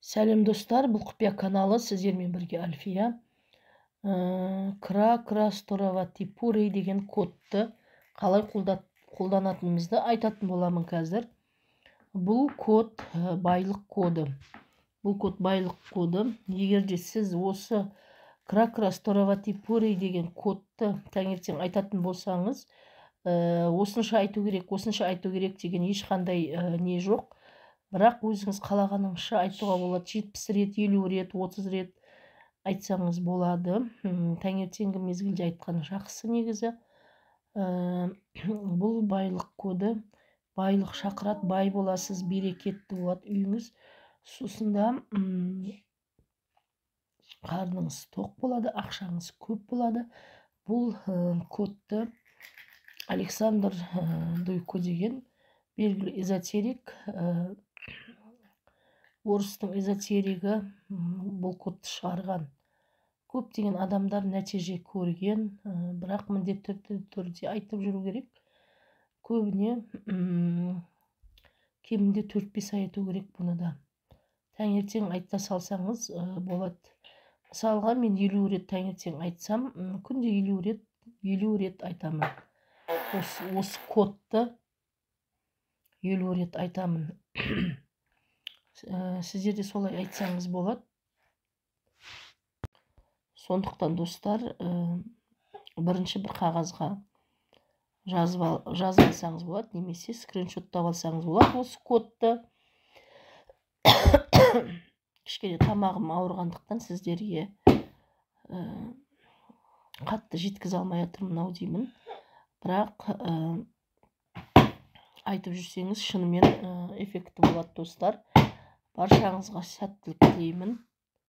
Сәлем достар, бұл құпия каналы, сіздермен бірге Альфия. Крастураватипурей деген кодты қалай қолданатынымызды айтатын боламын қазір. Бұл код байлық коды. Егер де сіз осы крастураватипурей деген кодты таңертең айтатын болсаңыз, осынша айту керек деген ешқандай не жоқ. Бірақ өзіңіз қалағаныңызша айтуға болады. 70 рет, 50 рет, 30 рет айтсаңыз болады. Таңертеңгі мезгілде айтқан жақсы негізі. Бұл байлық коды. Байлық шақырат, бай боласыз, берекетті болады үйіңіз. Сосында қарныңыз тоқ болады, ақшаңыз көп болады. Бұл кодты Александр Дуйко деген белгілі эзотерик, орыстың эзотеригі бұл кодты шығарған. Көптеген адамдар нәтиже көрген, бірақ міндетті түрде айтып жүру керек. Көбіне кемінде 4-5 айту керек бұны да. Таңертең айта салсаңыз болады. Мысалға, мен 50 рет таңертең айтсам, күнде 50 рет айтамын. Осы кодты 50 рет айтамын. Сіздер де солай айтсаңыз болады. Сондықтан достар, бірінші бір қағазға жазып алсаңыз болады, немесе скриншоттап алсаңыз болады осы кодты. Кішкене тамағым ауырғандықтан сіздерге қатты жеткізе алмай жатырмын деймін. Бірақ айтып жүрсеңіз шынымен эффекті болады достар. Баршаңызға сәттілік тілеймін.